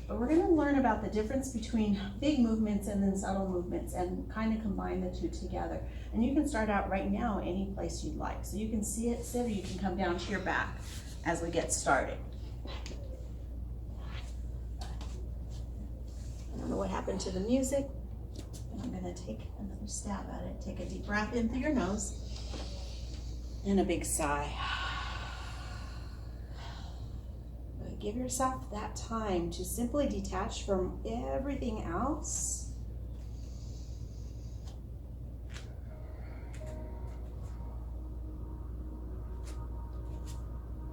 But we're gonna learn about the difference between big movements and then subtle movements and kind of combine the two together. And you can start out right now any place you'd like. So you can sit, or you can come down to your back as we get started. I don't know what happened to the music, but I'm gonna take another stab at it. Take a deep breath in through your nose and a big sigh. But give yourself that time to simply detach from everything else.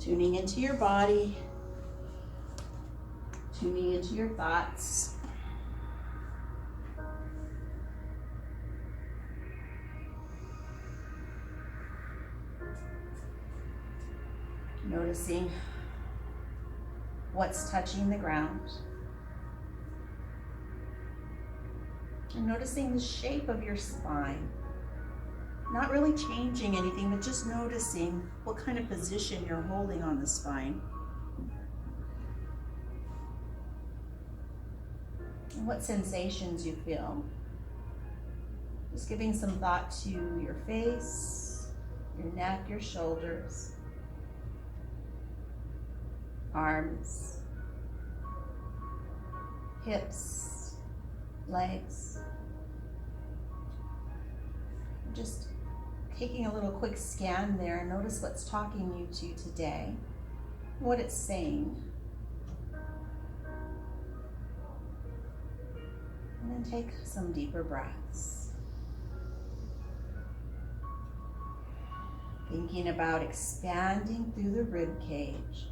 Tuning into your body, tuning into your thoughts. Noticing what's touching the ground. And noticing the shape of your spine. Not really changing anything, but just noticing what kind of position you're holding on the spine. And what sensations you feel. Just giving some thought to your face, your neck, your shoulders, arms, hips, legs. Just taking a little quick scan there and notice what's talking you to today, what it's saying. And then take some deeper breaths. Thinking about expanding through the rib cage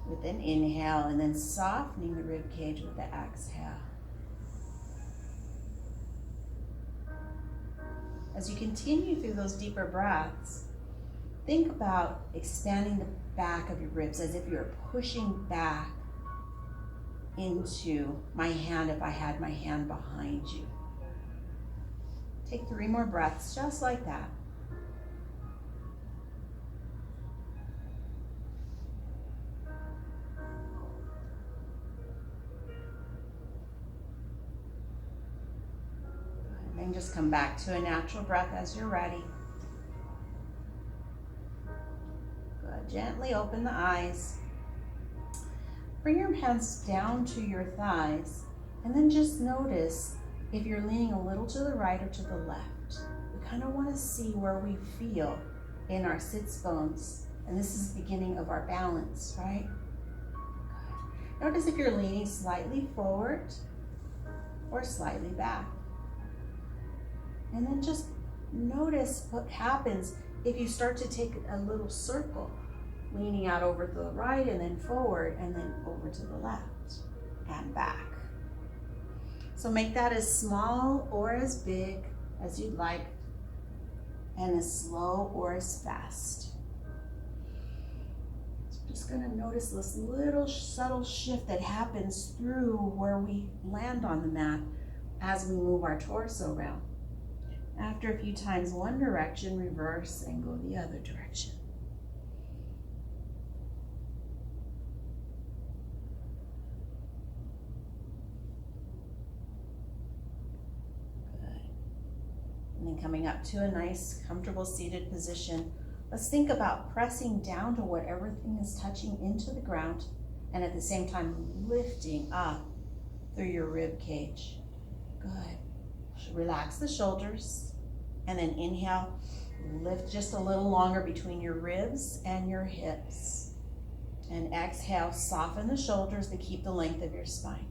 with an inhale, and then softening the rib cage with the exhale. As you continue through those deeper breaths, think about expanding the back of your ribs as if you're pushing back into my hand if I had my hand behind you. Take 3 more breaths just like that. And just come back to a natural breath as you're ready. Good. Gently open the eyes. Bring your hands down to your thighs, and then just notice if you're leaning a little to the right or to the left. We kind of want to see where we feel in our sits bones, and this is the beginning of our balance, right? Good. Notice if you're leaning slightly forward or slightly back. And then just notice what happens if you start to take a little circle, leaning out over to the right and then forward and then over to the left and back. So make that as small or as big as you'd like, and as slow or as fast. So just gonna notice this little subtle shift that happens through where we land on the mat as we move our torso around. After a few times one direction, reverse and go the other direction. Good. And then coming up to a nice, comfortable seated position, let's think about pressing down to what everything is touching into the ground, and at the same time lifting up through your rib cage. Good. Relax the shoulders, and then inhale, lift just a little longer between your ribs and your hips. And exhale, soften the shoulders to keep the length of your spine.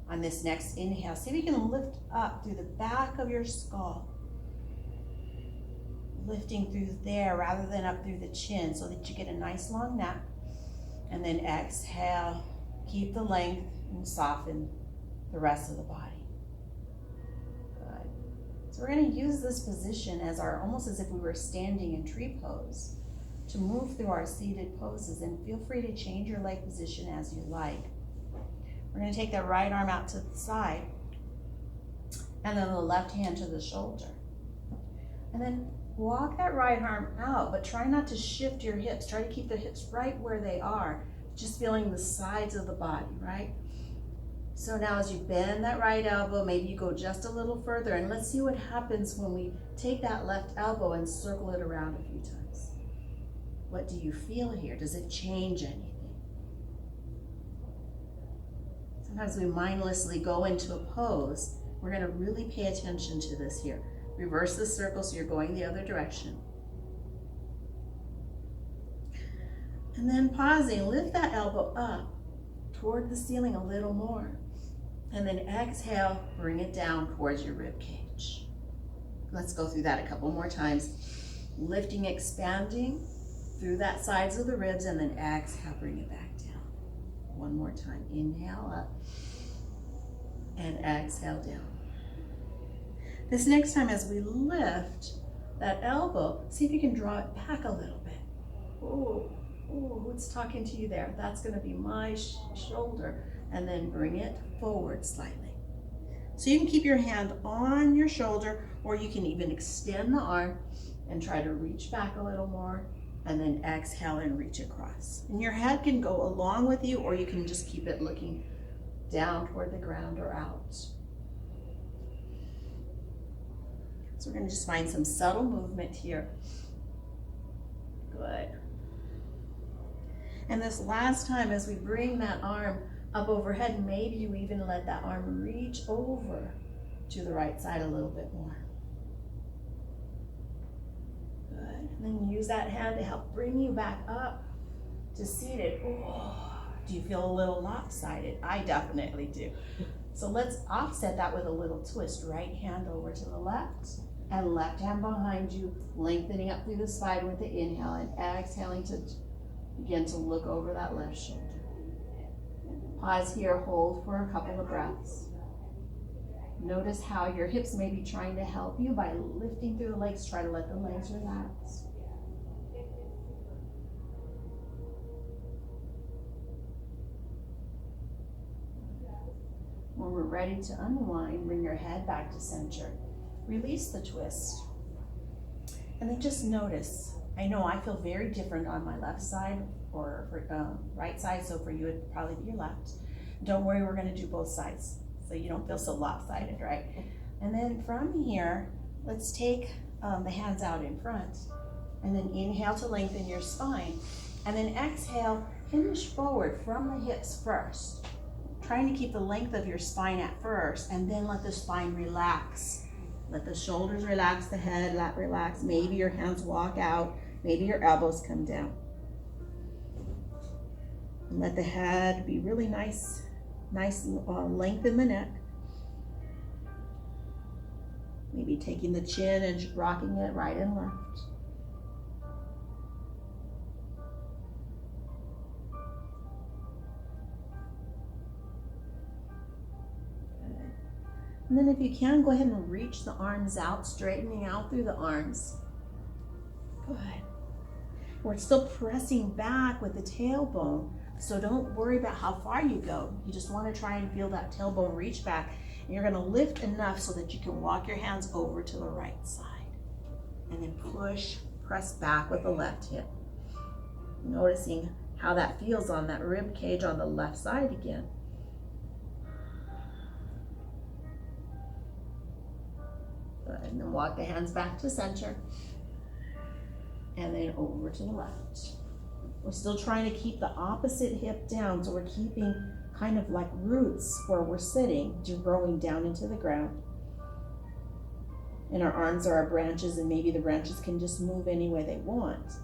On this next inhale, see if you can lift up through the back of your skull. Lifting through there rather than up through the chin so that you get a nice long neck. And then exhale, keep the length and soften the rest of the body. So we're going to use this position as almost as if we were standing in tree pose to move through our seated poses, and feel free to change your leg position as you like. We're going to take that right arm out to the side, and then the left hand to the shoulder. And then walk that right arm out, but try not to shift your hips. Try to keep the hips right where they are. just feeling the sides of the body, right? So now as you bend that right elbow, maybe you go just a little further, and let's see what happens when we take that left elbow and circle it around a few times. What do you feel here? Does it change anything? Sometimes we mindlessly go into a pose. We're going to really pay attention to this here. Reverse the circle so you're going the other direction. And then pausing, lift that elbow up toward the ceiling a little more. And then exhale, bring it down towards your rib cage. Let's go through that a couple more times. Lifting, expanding through that sides of the ribs, and then exhale, bring it back down. One more time. Inhale up and exhale down. This next time as we lift that elbow, see if you can draw it back a little bit. Ooh, who's talking to you there? That's going to be my shoulder. And then bring it forward slightly. So you can keep your hand on your shoulder, or you can even extend the arm and try to reach back a little more, and then exhale and reach across. And your head can go along with you, or you can just keep it looking down toward the ground or out. So we're going to just find some subtle movement here. Good. And this last time, as we bring that arm up overhead, maybe you even let that arm reach over to the right side a little bit more. Good. And then use that hand to help bring you back up to seated. Oh, do you feel a little lopsided? I definitely do. So let's offset that with a little twist. Right hand over to the left, and left hand behind you, lengthening up through the spine with the inhale, and exhaling to begin to look over that left shoulder. Pause here, hold for a couple of breaths. Notice how your hips may be trying to help you by lifting through the legs. Try to let the legs relax. When we're ready to unwind, bring your head back to center. Release the twist. And then just notice. I know I feel very different on my left side or right side, so for you it'd probably be your left. Don't worry, we're going to do both sides so you don't feel so lopsided, right? And then from here, let's take the hands out in front, and then inhale to lengthen your spine, and then exhale, hinge forward from the hips first, trying to keep the length of your spine at first, and then let the spine relax. Let the shoulders relax, the head relax, maybe your hands walk out, maybe your elbows come down. And let the head be really nice length in the neck. Maybe taking the chin and rocking it right and left. Good. And then if you can, go ahead and reach the arms out, straightening out through the arms. Good. We're still pressing back with the tailbone, so don't worry about how far you go. You just want to try and feel that tailbone reach back. And you're going to lift enough so that you can walk your hands over to the right side. And then press back with the left hip. Noticing how that feels on that rib cage on the left side again. Good. And then walk the hands back to center. And then over to the left. We're still trying to keep the opposite hip down, so we're keeping kind of like roots where we're sitting, just growing down into the ground. And our arms are our branches, and maybe the branches can just move any way they want.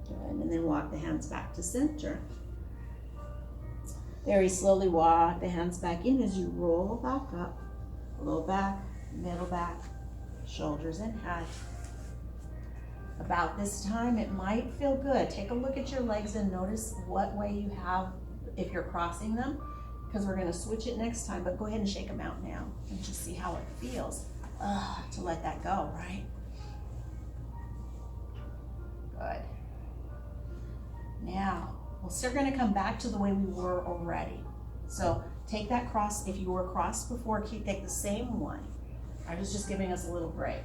Good. And then walk the hands back to center. Very slowly walk the hands back in as you roll back up, low back, middle back, shoulders and head. About this time, it might feel good. Take a look at your legs and notice what way you have, if you're crossing them, because we're going to switch it next time, but go ahead and shake them out now and just see how it feels to let that go, right? Good. Now, we're still going to come back to the way we were already. So take that cross, if you were crossed before, take the same one. I was just giving us a little break.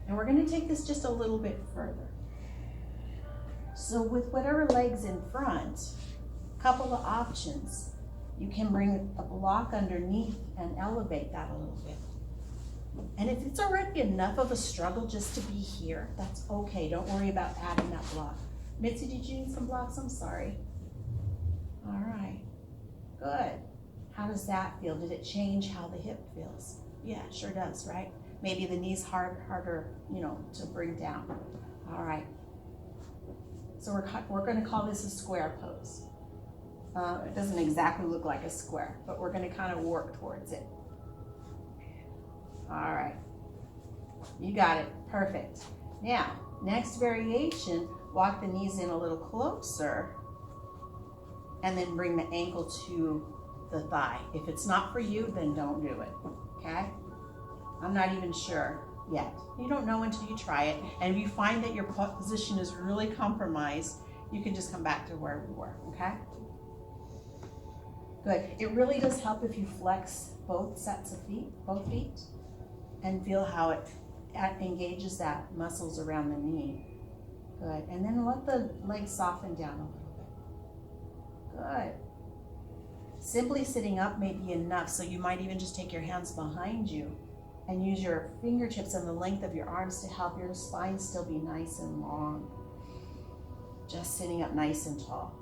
And we're going to take this just a little bit further. So with whatever leg's in front, couple of options. You can bring a block underneath and elevate that a little bit. And if it's already enough of a struggle just to be here, that's okay. Don't worry about adding that block. Mitzi, did you need some blocks? I'm sorry. All right, good. How does that feel? Did it change how the hip feels? Yeah, it sure does, right? Maybe the knee's harder, to bring down. All right. So we're going to call this a square pose. It doesn't exactly look like a square, but we're going to kind of work towards it. All right. You got it. Perfect. Now, next variation, walk the knees in a little closer and then bring the ankle to the thigh. If it's not for you, then don't do it, okay? I'm not even sure yet. You don't know until you try it. And if you find that your position is really compromised, you can just come back to where we were, okay? Good. It really does help if you flex both sets of feet, both feet, and feel how it engages that muscles around the knee. Good. And then let the legs soften down a little bit. Good. Simply sitting up may be enough, so you might even just take your hands behind you and use your fingertips and the length of your arms to help your spine still be nice and long. Just sitting up nice and tall.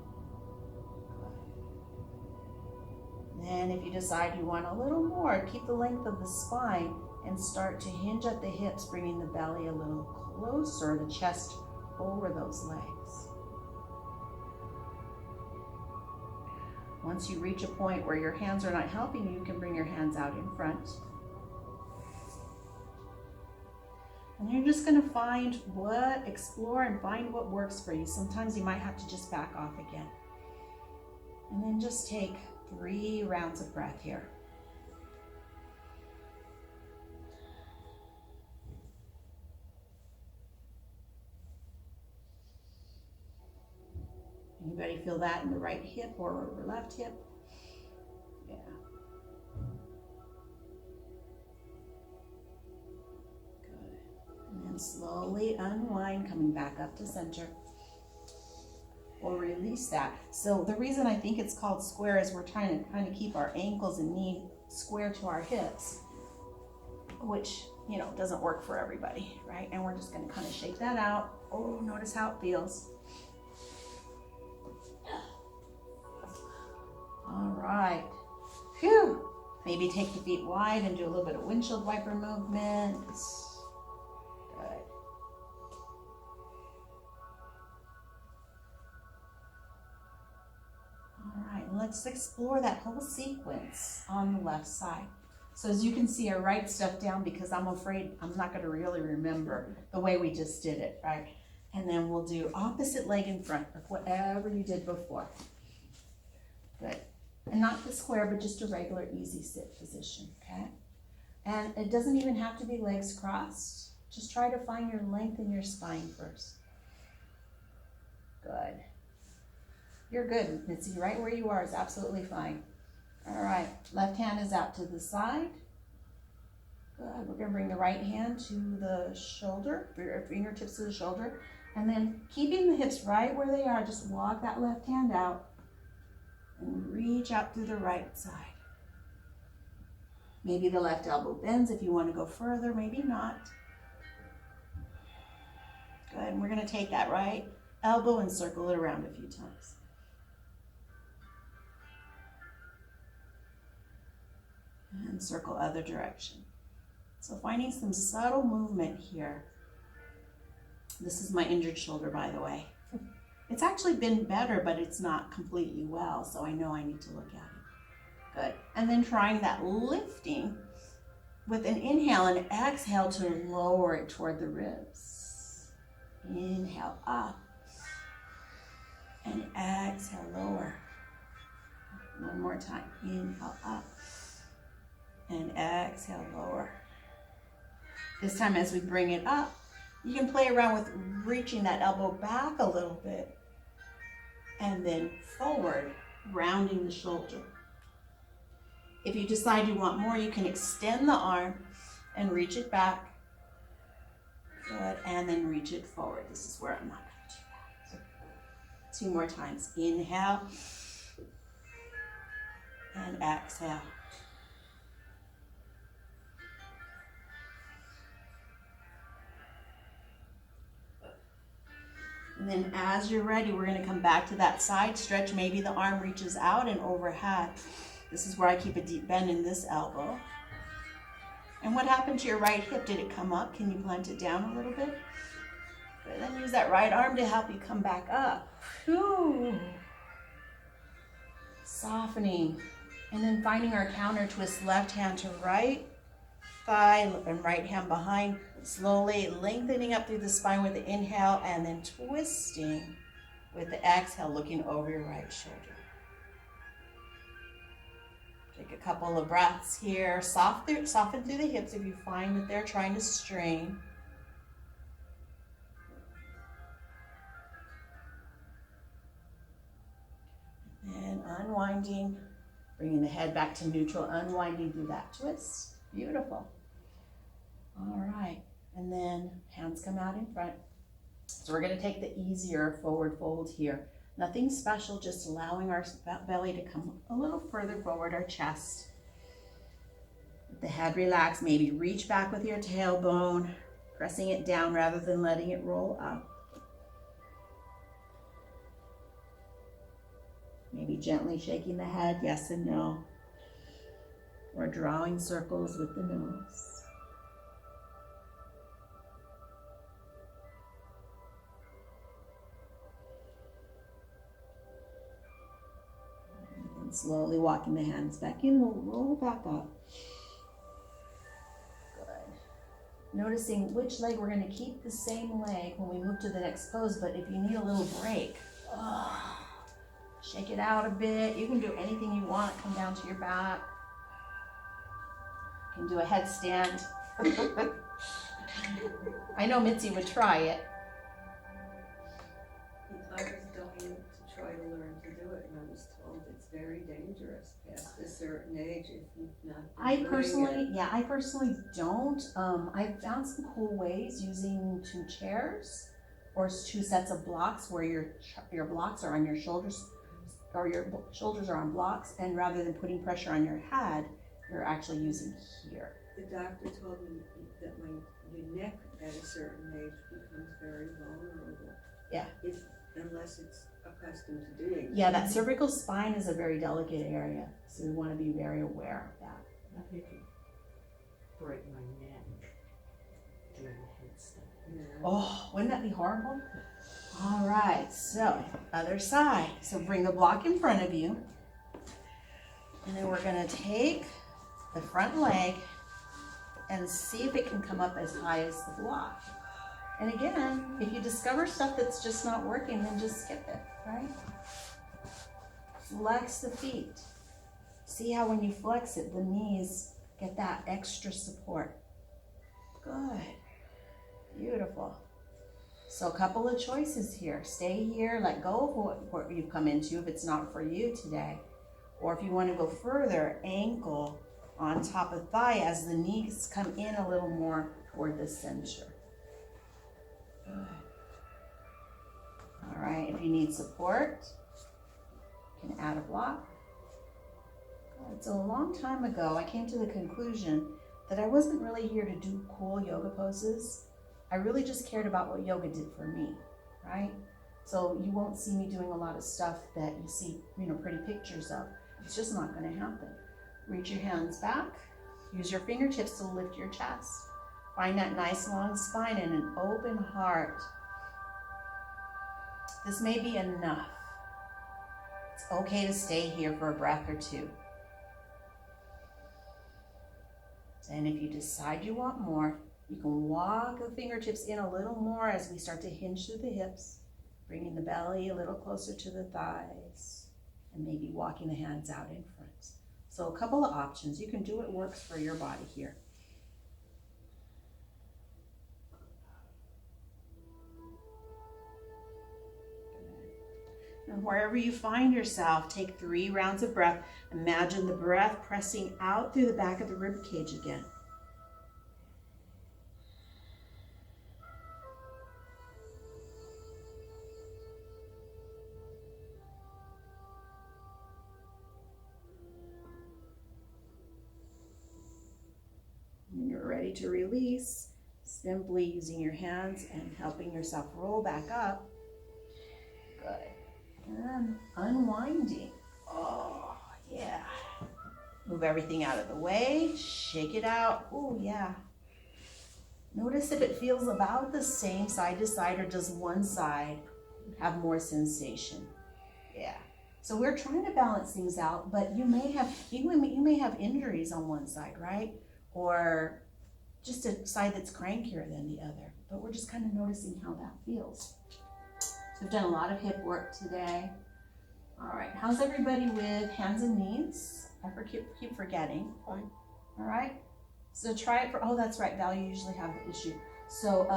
Then if you decide you want a little more, keep the length of the spine and start to hinge at the hips, bringing the belly a little closer, the chest over those legs. Once you reach a point where your hands are not helping you, you can bring your hands out in front. And you're just going to explore and find what works for you. Sometimes you might have to just back off again. And then just take 3 rounds of breath here. Anybody feel that in the right hip or left hip? Yeah. Good. And then slowly unwind, coming back up to center. Or release that. So the reason I think it's called square is we're trying to kind of keep our ankles and knee square to our hips, which, doesn't work for everybody, right? And we're just going to kind of shake that out. Oh, notice how it feels. All right. Phew. Maybe take the feet wide and do a little bit of windshield wiper movements. Good. All right, let's explore that whole sequence on the left side. So as you can see, I write stuff down because I'm afraid I'm not going to really remember the way we just did it, right? And then we'll do opposite leg in front, or whatever you did before. Good. And not the square, but just a regular easy sit position, okay? And it doesn't even have to be legs crossed. Just try to find your length in your spine first. Good. You're good, Mitzi. Right where you are is absolutely fine. All right, left hand is out to the side. Good. We're going to bring the right hand to the shoulder, fingertips to the shoulder. And then keeping the hips right where they are, just walk that left hand out and reach out through the right side. Maybe the left elbow bends if you want to go further, maybe not. Good, and we're going to take that right elbow and circle it around a few times. And circle other direction. So finding some subtle movement here. This is my injured shoulder, by the way. It's actually been better, but it's not completely well, so I know I need to look at it. Good. And then trying that lifting with an inhale and exhale to lower it toward the ribs. Inhale up. And exhale, lower. One more time. Inhale up. And exhale, lower. This time as we bring it up, you can play around with reaching that elbow back a little bit and then forward, rounding the shoulder. If you decide you want more, you can extend the arm and reach it back. Good, and then reach it forward. This is where I'm not going to do that. 2 more times. Inhale and exhale. And then as you're ready, we're going to come back to that side stretch. Maybe the arm reaches out and overhead. This is where I keep a deep bend in this elbow. And what happened to your right hip? Did it come up? Can you plant it down a little bit? Good. Then use that right arm to help you come back up. Whew. Softening. And then finding our counter twist, left hand to right thigh and right hand behind. Slowly lengthening up through the spine with the inhale and then twisting with the exhale, looking over your right shoulder. Take a couple of breaths here. Soften through the hips if you find that they're trying to strain. And unwinding, bringing the head back to neutral, unwinding through that twist. Beautiful. All right. And then hands come out in front. So we're going to take the easier forward fold here. Nothing special, just allowing our belly to come a little further forward, our chest. Let the head relax, maybe reach back with your tailbone, pressing it down rather than letting it roll up. Maybe gently shaking the head, yes and no. Or drawing circles with the nose. Slowly walking the hands back in, we'll roll back up. Good. Noticing which leg we're going to keep the same leg when we move to the next pose, but if you need a little break, shake it out a bit. You can do anything you want. Come down to your back. You can do a headstand. I know Mitzi would try it. I was dying to try to learn to do it, and I was told it's very dangerous past a certain age if you've not. I personally don't. I've found some cool ways using 2 chairs or 2 sets of blocks where your blocks are on your shoulders, or your shoulders are on blocks, and rather than putting pressure on your head, you're actually using here. The doctor told me that your neck at a certain age becomes very vulnerable. Yeah. Unless it's accustomed to doing it. Yeah, that cervical spine is a very delicate area, so we want to be very aware of that. I think it break my neck doing a headstand. Yeah. Oh, wouldn't that be horrible? All right, so other side. So bring the block in front of you, and then we're going to take the front leg and see if it can come up as high as the block. And again, if you discover stuff that's just not working, then just skip it, right? Flex the feet. See how when you flex it, the knees get that extra support. Good. Beautiful. So a couple of choices here. Stay here, let go of what you've come into if it's not for you today. Or if you want to go further, ankle on top of thigh as the knees come in a little more toward the center. Good. All right, if you need support, you can add a block. Good. So a long time ago, I came to the conclusion that I wasn't really here to do cool yoga poses. I really just cared about what yoga did for me, right? So you won't see me doing a lot of stuff that you see, pretty pictures of. It's just not going to happen. Reach your hands back. Use your fingertips to lift your chest. Find that nice long spine and an open heart. This may be enough. It's okay to stay here for a breath or 2. And if you decide you want more, you can walk the fingertips in a little more as we start to hinge through the hips, bringing the belly a little closer to the thighs, and maybe walking the hands out in front. So a couple of options. You can do what works for your body here. And wherever you find yourself, take 3 rounds of breath. Imagine the breath pressing out through the back of the rib cage again. ready to release, simply using your hands and helping yourself roll back up. Good. And then unwinding. Oh, yeah. Move everything out of the way, shake it out. Oh, yeah. Notice if it feels about the same side to side, or does one side have more sensation? Yeah. So we're trying to balance things out, but you may have injuries on one side, right? Or just a side that's crankier than the other. But we're just kind of noticing how that feels. So we've done a lot of hip work today. All right, how's everybody with hands and knees? I keep forgetting. Fine. All right, so try it for, oh, that's right, Val, you usually have the issue. So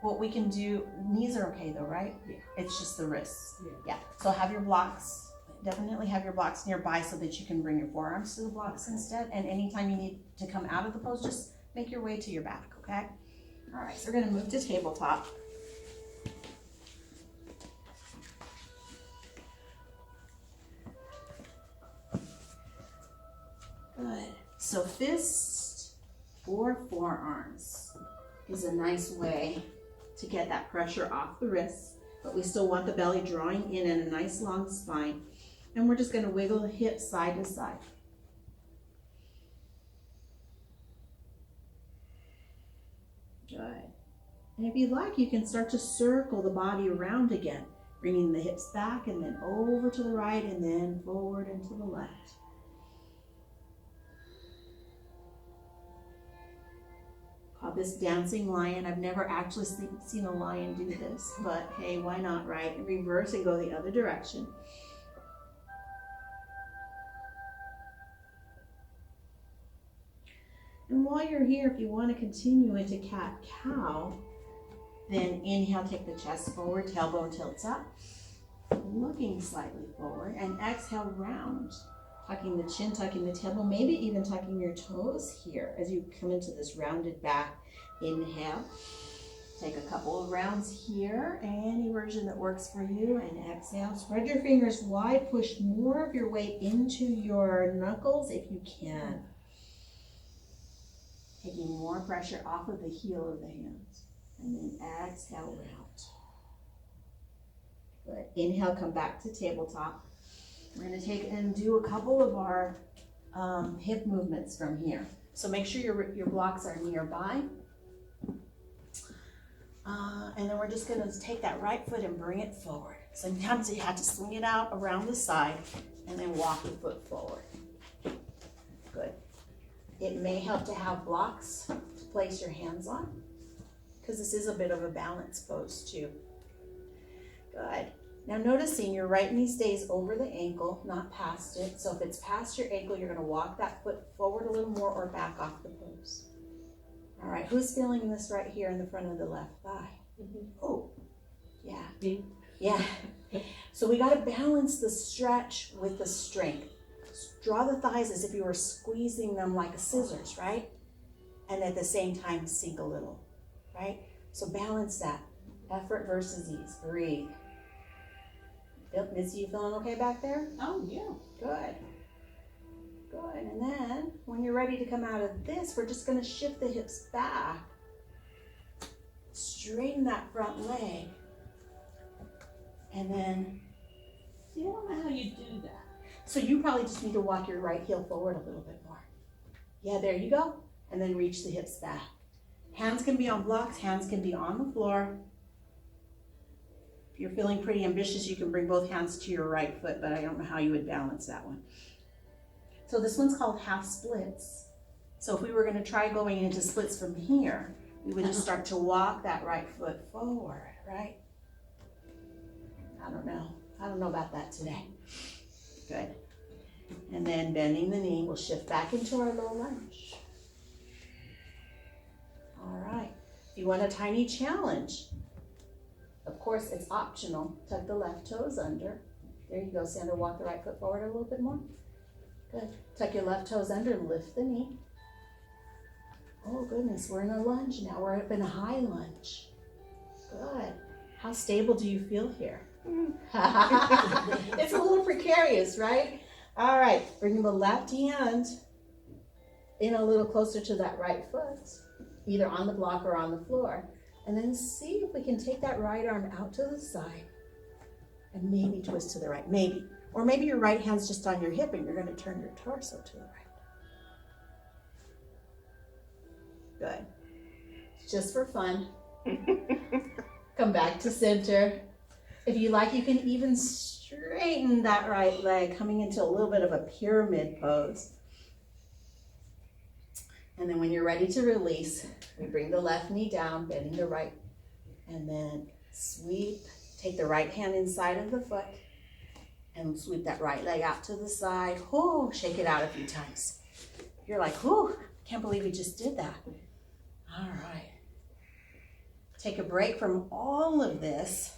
what we can do, knees are okay though, right? Yeah. It's just the wrists. Yeah. Yeah, so have your blocks, definitely have your blocks nearby so that you can bring your forearms to the blocks instead. And anytime you need to come out of the pose, just make your way to your back, okay? All right, so we're gonna move to tabletop. Good. So fist or forearms is a nice way to get that pressure off the wrists, but we still want the belly drawing in and a nice long spine. And we're just going to wiggle the hips side to side. Good. And if you'd like, you can start to circle the body around again, bringing the hips back and then over to the right and then forward and to the left. Call this dancing lion. I've never actually seen a lion do this, but hey, why not, right? Reverse and go the other direction. And while you're here, if you want to continue into cat-cow, then inhale, take the chest forward, tailbone tilts up, looking slightly forward, and exhale, round. Tucking the chin, tucking the tailbone, maybe even tucking your toes here as you come into this rounded back. Inhale. Take a couple of rounds here, any version that works for you, and exhale. Spread your fingers wide, push more of your weight into your knuckles if you can. Taking more pressure off of the heel of the hands. And then exhale, round. Good. Inhale, come back to tabletop. We're going to take and do a couple of our hip movements from here. So make sure your blocks are nearby. And then we're just going to take that right foot and bring it forward. Sometimes you have to swing it out around the side and then walk the foot forward. Good. It may help to have blocks to place your hands on, because this is a bit of a balance pose too. Good. Now noticing your right knee stays over the ankle, not past it. So if it's past your ankle, you're going to walk that foot forward a little more or back off the pose. All right, who's feeling this right here in the front of the left thigh? Mm-hmm. Oh, yeah. Me? Yeah. So we got to balance the stretch with the strength. Draw the thighs as if you were squeezing them like scissors, right? And at the same time, sink a little, right? So balance that. Effort versus ease. Breathe. Missy, you feeling okay back there? Oh, yeah. Good. Good. And then when you're ready to come out of this, we're just going to shift the hips back. Straighten that front leg. And then, See, I don't know how you do that. so you probably just need to walk your right heel forward a little bit more. Yeah, there you go. And then reach the hips back. Hands can be on blocks, hands can be on the floor. If you're feeling pretty ambitious, you can bring both hands to your right foot, but I don't know how you would balance that one. So this one's called half splits. So if we were going to try going into splits from here, we would just start to walk that right foot forward, right? I don't know about that today. Good. And then bending the knee, we'll shift back into our low lunge. All right. If you want a tiny challenge, of course it's optional. Tuck the left toes under. There you go, Sandra. Walk the right foot forward a little bit more. Good. Tuck your left toes under and lift the knee. Oh goodness, we're in a lunge now. We're up in a high lunge. Good. How stable do you feel here? It's a little precarious, right? All right, bring the left hand in a little closer to that right foot, either on the block or on the floor. And then see if we can take that right arm out to the side and maybe twist to the right, maybe. Or maybe your right hand's just on your hip and you're gonna turn your torso to the right. Good. Just for fun. Come back to center. If you like, you can even straighten that right leg, coming into a little bit of a pyramid pose. And then when you're ready to release, we bring the left knee down, bending the right, and then sweep. Take the right hand inside of the foot and sweep that right leg out to the side. Whoo, shake it out a few times. You're like, whoo, can't believe we just did that. All right. Take a break from all of this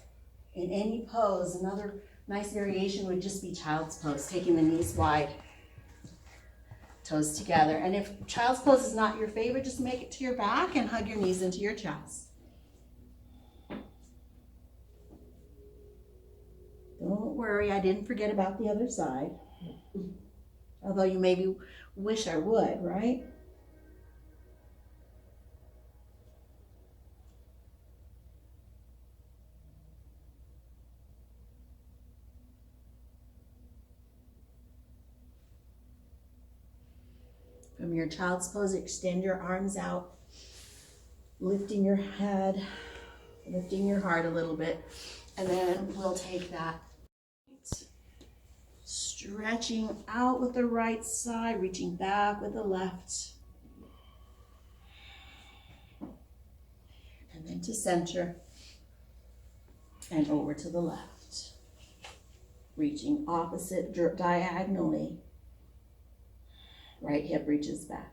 in any pose. Another nice variation would just be child's pose, taking the knees wide, toes together. And if child's pose is not your favorite, just make it to your back and hug your knees into your chest. Don't worry, I didn't forget about the other side. Although you maybe wish I would, right? From your child's pose, extend your arms out, lifting your head, lifting your heart a little bit, and then we'll take that. Stretching out with the right side, reaching back with the left. And then to center and over to the left. Reaching opposite diagonally. Right hip reaches back.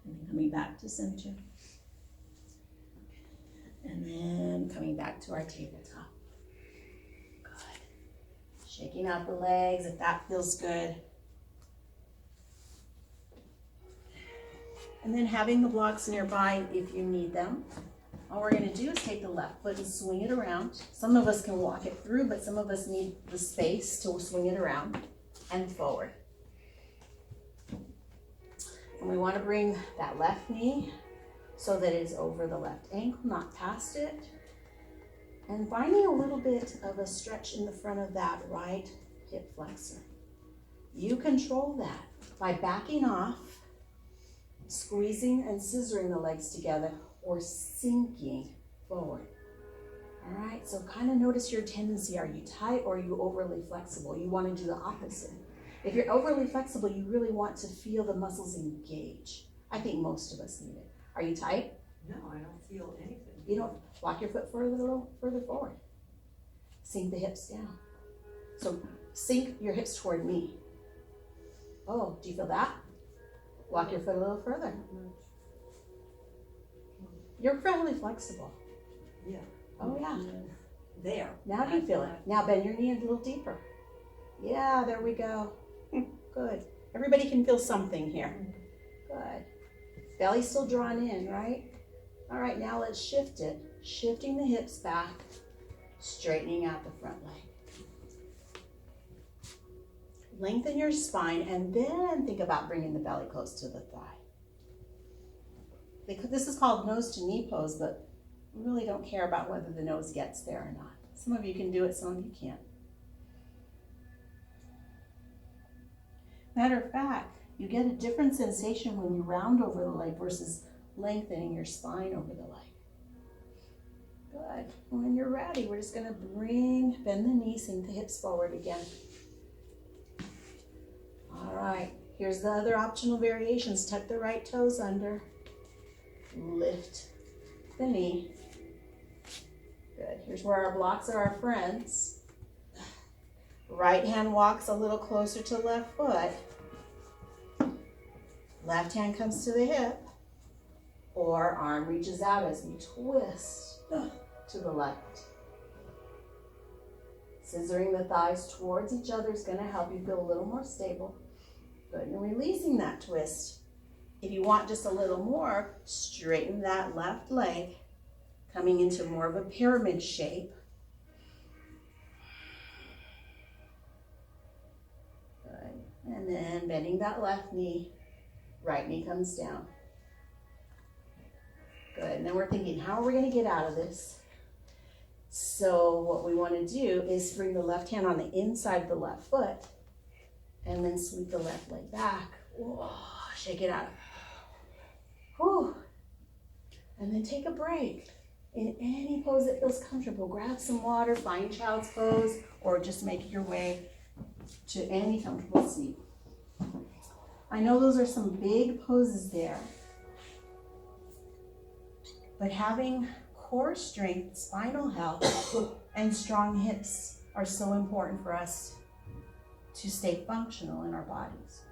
And then coming back to center. And then coming back to our tabletop. Good. Shaking out the legs if that feels good. And then having the blocks nearby if you need them. All we're going to do is take the left foot and swing it around. Some of us can walk it through, but some of us need the space to swing it around and forward. And we want to bring that left knee so that it's over the left ankle, not past it. And finding a little bit of a stretch in the front of that right hip flexor. You control that by backing off, squeezing and scissoring the legs together, or sinking forward. All right, so kind of notice your tendency. Are you tight or are you overly flexible? You want to do the opposite. If you're overly flexible, you really want to feel the muscles engage. I think most of us need it. Are you tight? No, I don't feel anything. You don't. Walk your foot further, a little further forward. Sink the hips down. So sink your hips toward me. Oh, do you feel that? Walk your foot a little further. You're fairly flexible. Yeah. Oh yeah. There. Now do you feel it? Now bend your knee a little deeper. Yeah, there we go. Good. Everybody can feel something here. Good. Belly still drawn in, right? All right, now let's shift it. Shifting the hips back, straightening out the front leg. Lengthen your spine and then think about bringing the belly close to the thigh. This is called nose to knee pose, but we really don't care about whether the nose gets there or not. Some of you can do it, some of you can't. Matter of fact, you get a different sensation when you round over the leg versus lengthening your spine over the leg. Good. When you're ready, we're just going to bend the knees, sink the hips forward again. All right, here's the other optional variations. Tuck the right toes under. Lift the knee. Good. Here's where our blocks are our friends. Right hand walks a little closer to left foot. Left hand comes to the hip. Or arm reaches out as we twist to the left. Scissoring the thighs towards each other is going to help you feel a little more stable. Good. And releasing that twist. If you want just a little more, straighten that left leg, coming into more of a pyramid shape. Good. And then bending that left knee, right knee comes down. Good, and then we're thinking, how are we gonna get out of this? So what we wanna do is bring the left hand on the inside of the left foot and then sweep the left leg back. Whoa, shake it out. Whew. And then take a break. In any pose that feels comfortable, grab some water, find child's pose, or just make your way to any comfortable seat. I know those are some big poses there, but having core strength, spinal health, and strong hips are so important for us to stay functional in our bodies.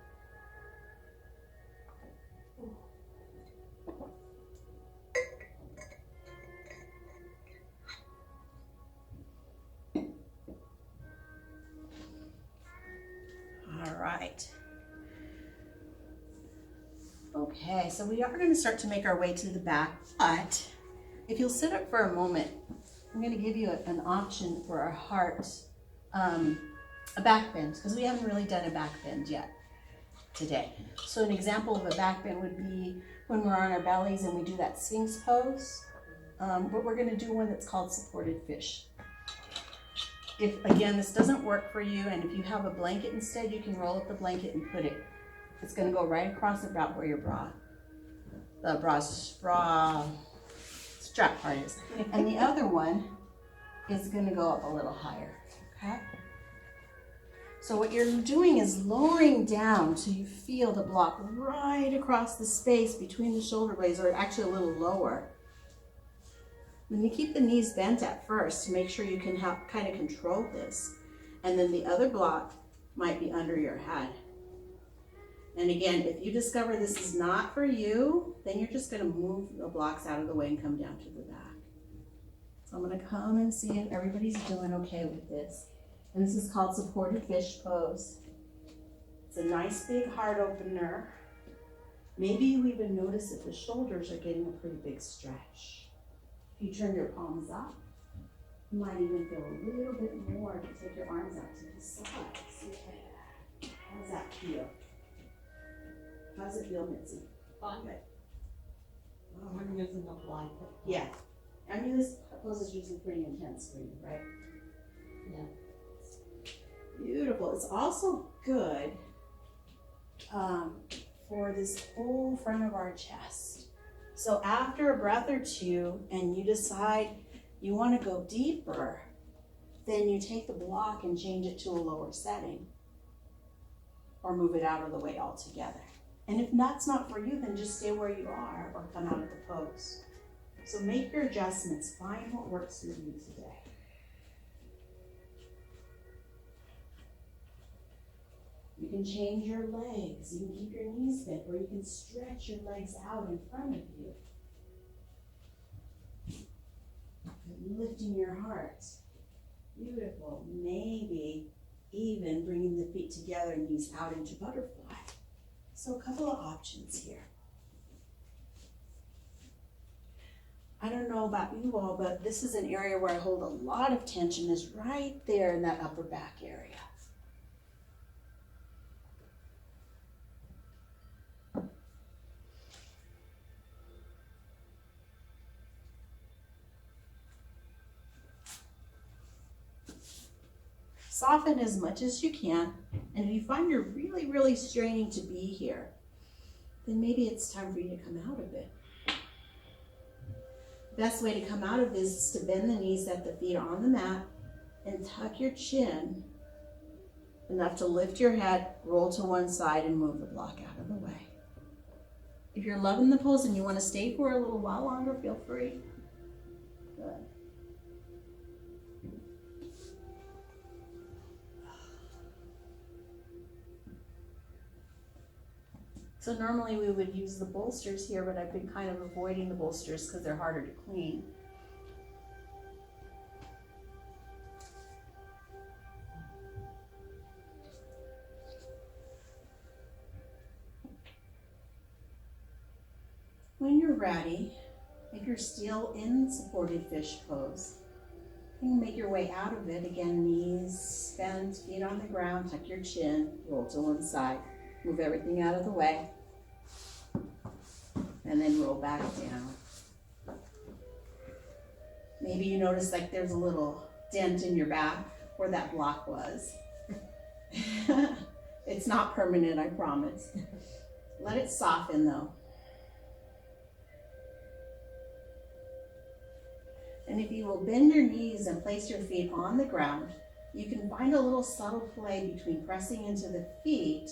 All right. Okay, so we are going to start to make our way to the back, but if you'll sit up for a moment, I'm going to give you an option for our heart, a back bend, because we haven't really done a back bend yet today. So an example of a back bend would be when we're on our bellies and we do that Sphinx pose, but we're going to do one that's called supported fish. If, again, this doesn't work for you, and if you have a blanket instead, you can roll up the blanket and put it. It's going to go right across about where your bra strap part is. And the other one is going to go up a little higher, okay? So what you're doing is lowering down so you feel the block right across the space between the shoulder blades, or actually a little lower. Then you keep the knees bent at first to make sure you can kind of control this. And then the other block might be under your head. And again, if you discover this is not for you, then you're just going to move the blocks out of the way and come down to the back. So I'm going to come and see if everybody's doing okay with this. And this is called supported fish pose. It's a nice big heart opener. Maybe you even notice that the shoulders are getting a pretty big stretch. If you turn your palms up, you might even feel a little bit more to take your arms out to the side. Okay. How does that feel? How does it feel, Mitzi? Fine. I'm using a blanket. Yeah. I mean, this pose is usually pretty intense for you, right? Yeah. Beautiful. It's also good for this whole front of our chest. So after a breath or two, and you decide you want to go deeper, then you take the block and change it to a lower setting, or move it out of the way altogether. And if that's not for you, then just stay where you are or come out of the pose. So make your adjustments. Find what works for you today. You can change your legs. You can keep your knees bent, or you can stretch your legs out in front of you. Lifting your heart. Beautiful. Maybe even bringing the feet together and knees out into butterfly. So a couple of options here. I don't know about you all, but this is an area where I hold a lot of tension, is right there in that upper back area. Soften as much as you can, and if you find you're really, really straining to be here, then maybe it's time for you to come out of it. Best way to come out of this is to bend the knees, set the feet on the mat, and tuck your chin enough to lift your head, roll to one side, and move the block out of the way. If you're loving the pose and you want to stay for a little while longer, feel free. Good. So normally we would use the bolsters here, but I've been kind of avoiding the bolsters because they're harder to clean. When you're ready, if you're still in supported fish pose, You can make your way out of it. Again, knees bent, feet on the ground, tuck your chin, roll to one side. Move everything out of the way. And then roll back down. Maybe you notice like there's a little dent in your back where that block was. It's not permanent, I promise. Let it soften though. And if you will bend your knees and place your feet on the ground, you can find a little subtle play between pressing into the feet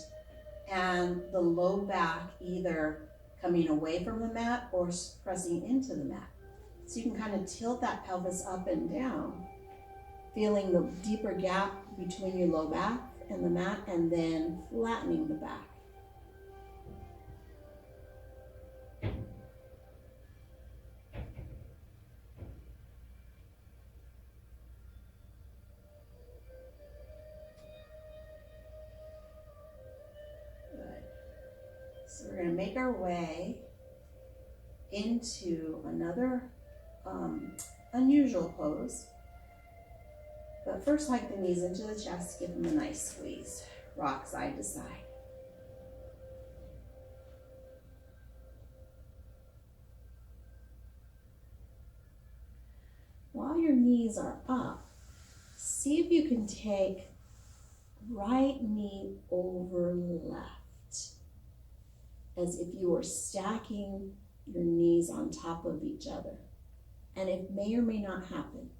and the low back either coming away from the mat or pressing into the mat. So you can kind of tilt that pelvis up and down, feeling the deeper gap between your low back and the mat, and then flattening the back. So we're going to make our way into another unusual pose. But first, hike the knees into the chest, give them a nice squeeze. Rock side to side. While your knees are up, see if you can take right knee over left, as if you were stacking your knees on top of each other. And it may or may not happen.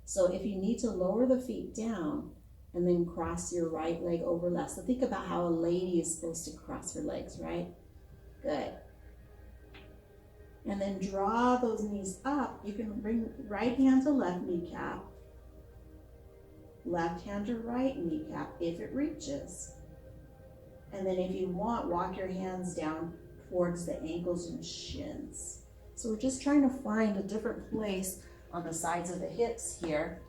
So if you need to lower the feet down and then cross your right leg over left. So think about how a lady is supposed to cross her legs, right? Good. And then draw those knees up. You can bring right hand to left kneecap, left hand to right kneecap if it reaches. And then if you want, walk your hands down towards the ankles and shins. So we're just trying to find a different place on the sides of the hips here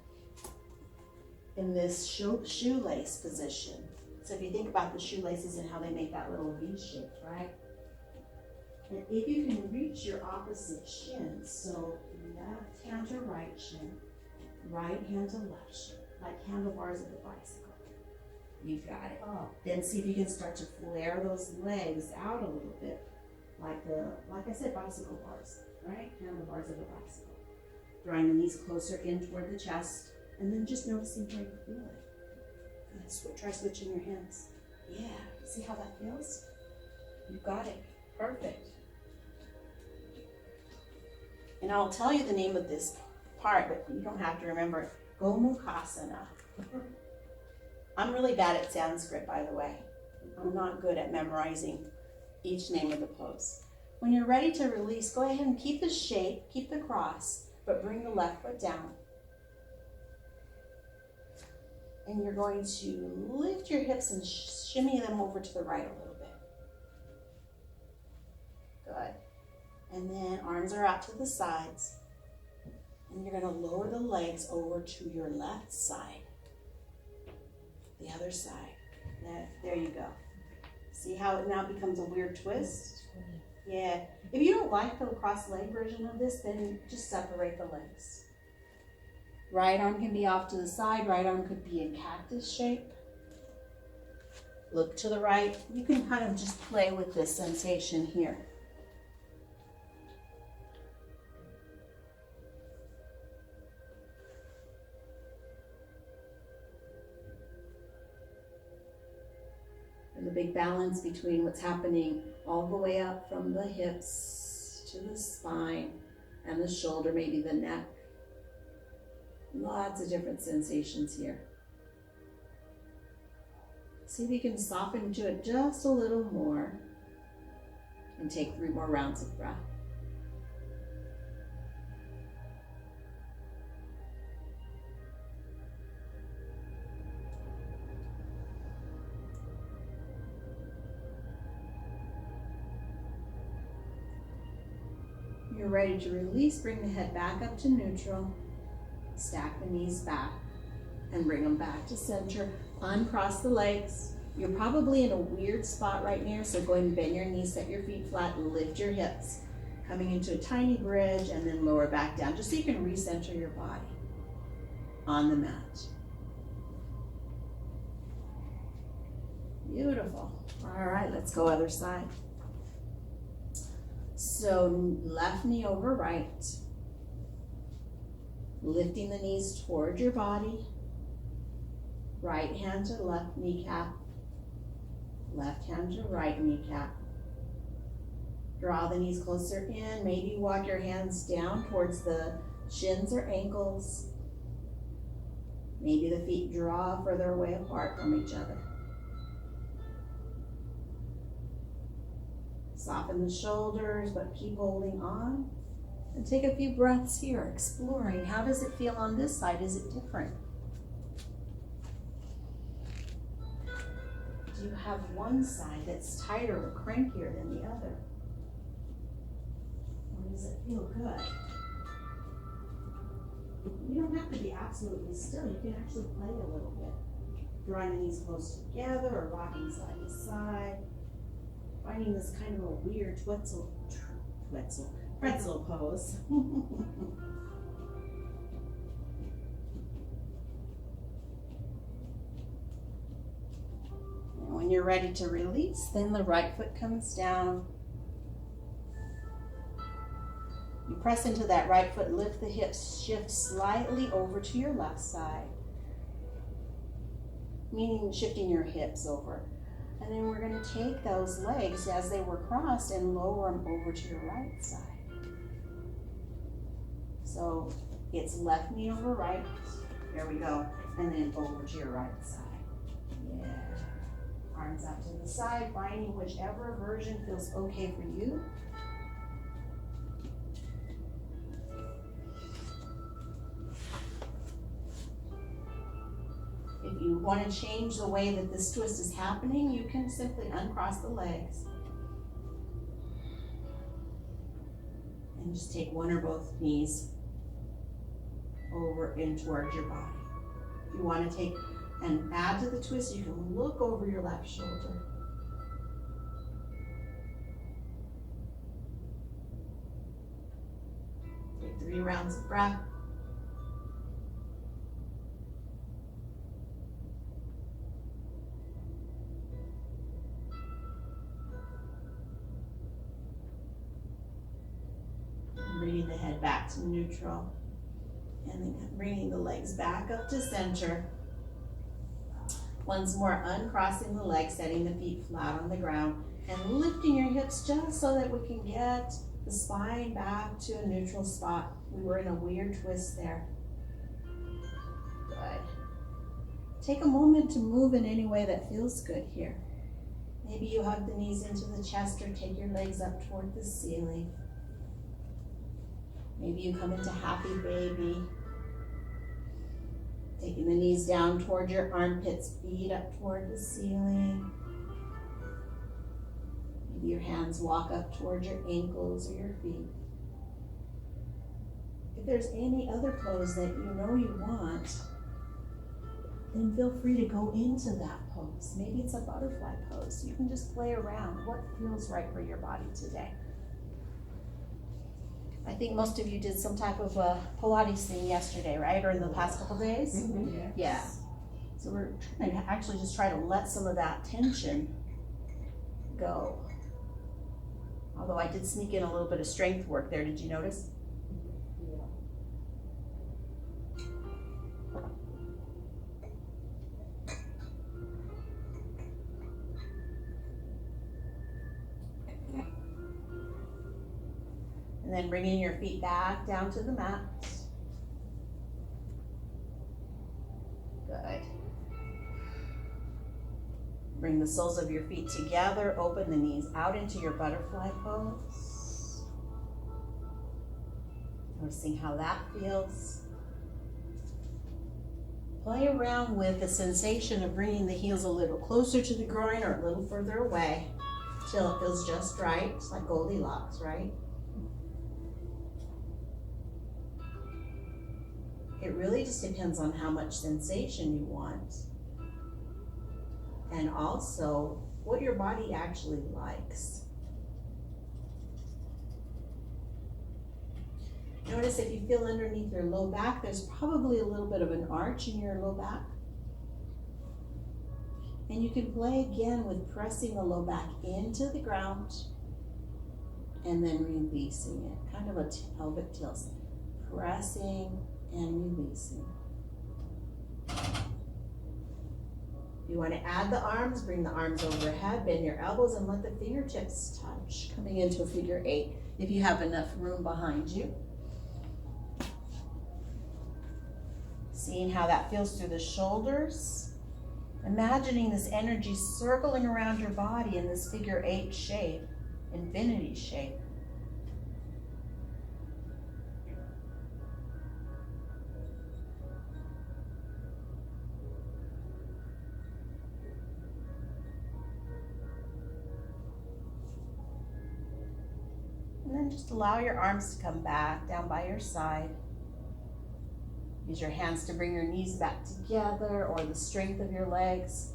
in this shoelace position. So if you think about the shoelaces and how they make that little V shape, right? And if you can reach your opposite shin, so left hand to right shin, right hand to left shin, like handlebars of a bicycle. You got it. Oh. Then see if you can start to flare those legs out a little bit, like I said, bicycle bars, right? Handlebars of a bicycle. Drawing the knees closer in toward the chest, and then just noticing where you feel it. Good. Try switching your hands. Yeah. See how that feels? You got it. Perfect. And I'll tell you the name of this part, but you don't have to remember it. Gomukhasana. I'm really bad at Sanskrit, by the way. I'm not good at memorizing each name of the pose. When you're ready to release, go ahead and keep the shape, keep the cross, but bring the left foot down. And you're going to lift your hips and shimmy them over to the right a little bit. Good. And then arms are out to the sides. And you're going to lower the legs over to your left side. The other side. There you go. See how it now becomes a weird twist? Yeah. If you don't like the cross-leg version of this, then just separate the legs. Right arm can be off to the side. Right arm could be in cactus shape. Look to the right. You can kind of just play with this sensation here. The big balance between what's happening all the way up from the hips to the spine and the shoulder, maybe the neck. Lots of different sensations here. See if you can soften into it just a little more and take 3 more rounds of breath. You're ready to release, bring the head back up to neutral, stack the knees back, and bring them back to center. Uncross the legs. You're probably in a weird spot right now, so go ahead and bend your knees, set your feet flat, and lift your hips. Coming into a tiny bridge, and then lower back down, just so you can recenter your body. on the mat. Beautiful. All right, let's go other side. So left knee over right. Lifting the knees toward your body. Right hand to left kneecap. Left hand to right kneecap. Draw the knees closer in. Maybe walk your hands down towards the shins or ankles. Maybe the feet draw further away apart from each other. Soften the shoulders, but keep holding on. And take a few breaths here, exploring. How does it feel on this side? Is it different? Do you have one side that's tighter or crankier than the other? Or does it feel good? You don't have to be absolutely still. You can actually play a little bit. Drawing the knees close together or rocking side to side. Finding this kind of a weird pretzel pose. And when you're ready to release, then the right foot comes down. You press into that right foot, lift the hips, shift slightly over to your left side, meaning shifting your hips over. And then we're going to take those legs as they were crossed and lower them over to your right side. So it's left knee over right. There we go. And then over to your right side. Yeah. Arms out to the side, finding whichever version feels okay for you. If you want to change the way that this twist is happening, you can simply uncross the legs. And just take one or both knees over and towards your body. If you want to take and add to the twist, you can look over your left shoulder. Take 3 rounds of breath. Bringing the head back to neutral. And then bringing the legs back up to center. Once more, uncrossing the legs, setting the feet flat on the ground, and lifting your hips just so that we can get the spine back to a neutral spot. We were in a weird twist there. Good. Take a moment to move in any way that feels good here. Maybe you hug the knees into the chest or take your legs up toward the ceiling. Maybe you come into happy baby. Taking the knees down toward your armpits, feet up toward the ceiling. Maybe your hands walk up toward your ankles or your feet. If there's any other pose that you know you want, then feel free to go into that pose. Maybe it's a butterfly pose. You can just play around. What feels right for your body today? I think most of you did some type of a Pilates thing yesterday, right? Or in the past couple days? Mm-hmm. Yes. Yeah. So we're trying to actually just try to let some of that tension go. Although I did sneak in a little bit of strength work there. Did you notice? Yeah. And then bringing your feet back down to the mat. Good. Bring the soles of your feet together. Open the knees out into your butterfly pose. Noticing how that feels. Play around with the sensation of bringing the heels a little closer to the groin or a little further away till it feels just right. It's like Goldilocks, right? It really just depends on how much sensation you want. And also what your body actually likes. Notice if you feel underneath your low back, there's probably a little bit of an arch in your low back. And you can play again with pressing the low back into the ground and then releasing it. Kind of a pelvic tilt. Pressing and releasing. You want to add the arms, bring the arms overhead, bend your elbows and let the fingertips touch. Coming into a figure 8 if you have enough room behind you. Seeing how that feels through the shoulders. Imagining this energy circling around your body in this figure 8 shape, infinity shape. And then just allow your arms to come back down by your side. Use your hands to bring your knees back together or the strength of your legs.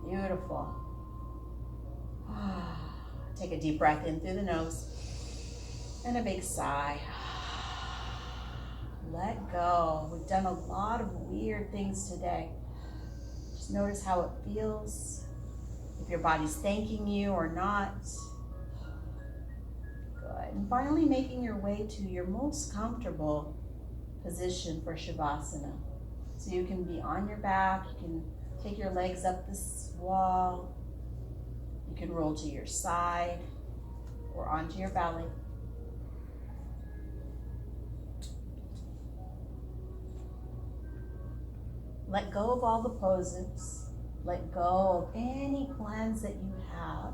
Beautiful. Take a deep breath in through the nose and a big sigh. Let go. We've done a lot of weird things today. Just notice how it feels, if your body's thanking you or not. Good. And finally making your way to your most comfortable position for Shavasana. So you can be on your back, you can take your legs up this wall, you can roll to your side or onto your belly. Let go of all the poses, let go of any plans that you have,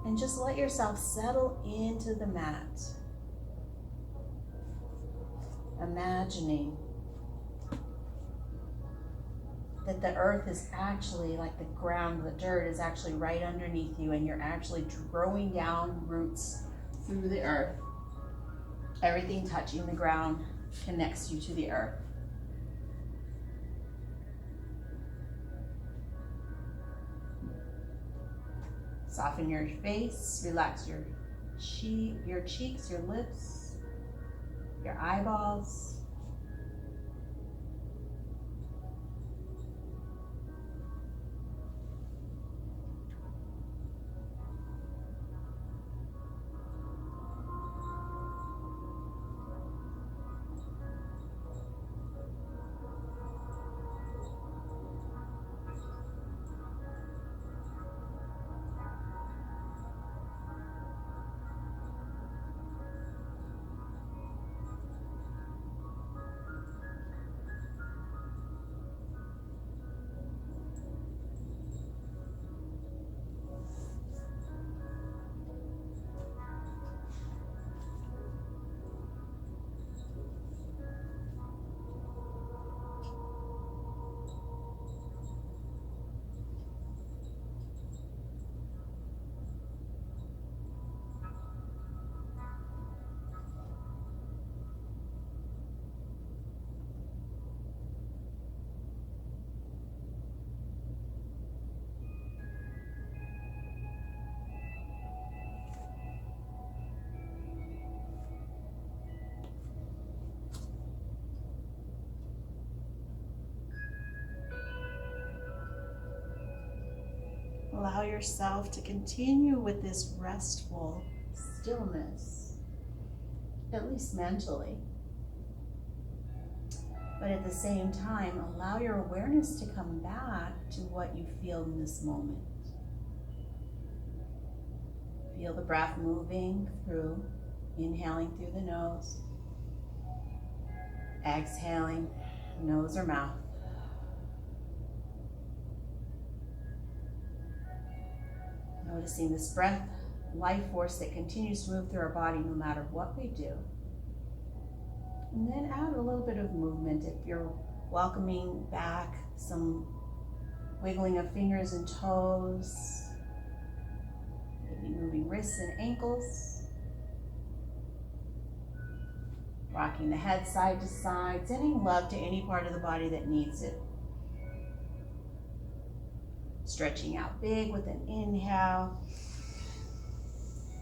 and just let yourself settle into the mat. Imagining that the earth is actually like the ground, the dirt is actually right underneath you, and you're actually growing down roots through the earth. Everything touching the ground connects you to the earth. Soften your face, relax your cheeks, your lips, your eyeballs. Allow yourself to continue with this restful stillness, at least mentally. But at the same time, allow your awareness to come back to what you feel in this moment. Feel the breath moving through, inhaling through the nose, exhaling, nose or mouth. Noticing this breath, life force that continues to move through our body no matter what we do. And then add a little bit of movement if you're welcoming back some wiggling of fingers and toes, maybe moving wrists and ankles, rocking the head side to side, sending love to any part of the body that needs it. Stretching out big with an inhale,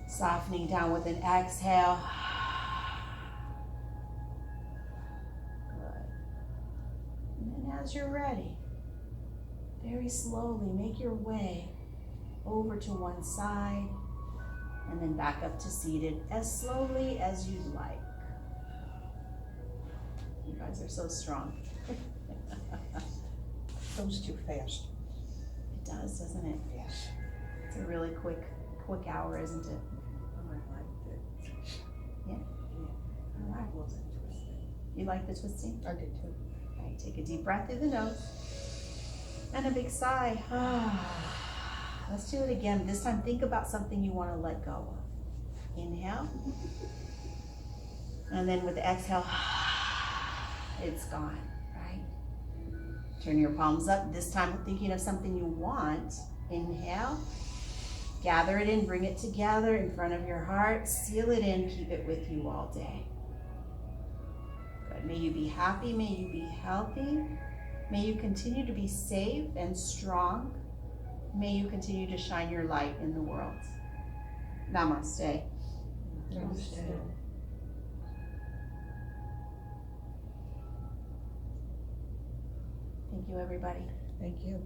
softening down with an exhale. as you're ready, very slowly make your way over to one side and then back up to seated as slowly as you'd like. You guys are so strong. Goes too fast. It does, doesn't it? Yes. It's a really quick hour, isn't it? Oh, I liked it. Yeah? Yeah. All right. It wasn't twisted. You like the twisting? I did too. All right, take a deep breath through the nose and a big sigh. Let's do it again. This time, think about something you want to let go of. Inhale. And then with the exhale, it's gone, right? Turn your palms up. This time, thinking of something you want. Inhale. Gather it in, bring it together in front of your heart. Seal it in, keep it with you all day. Good. May you be happy. May you be healthy. May you continue to be safe and strong. May you continue to shine your light in the world. Namaste. Namaste. Thank you, everybody. Thank you.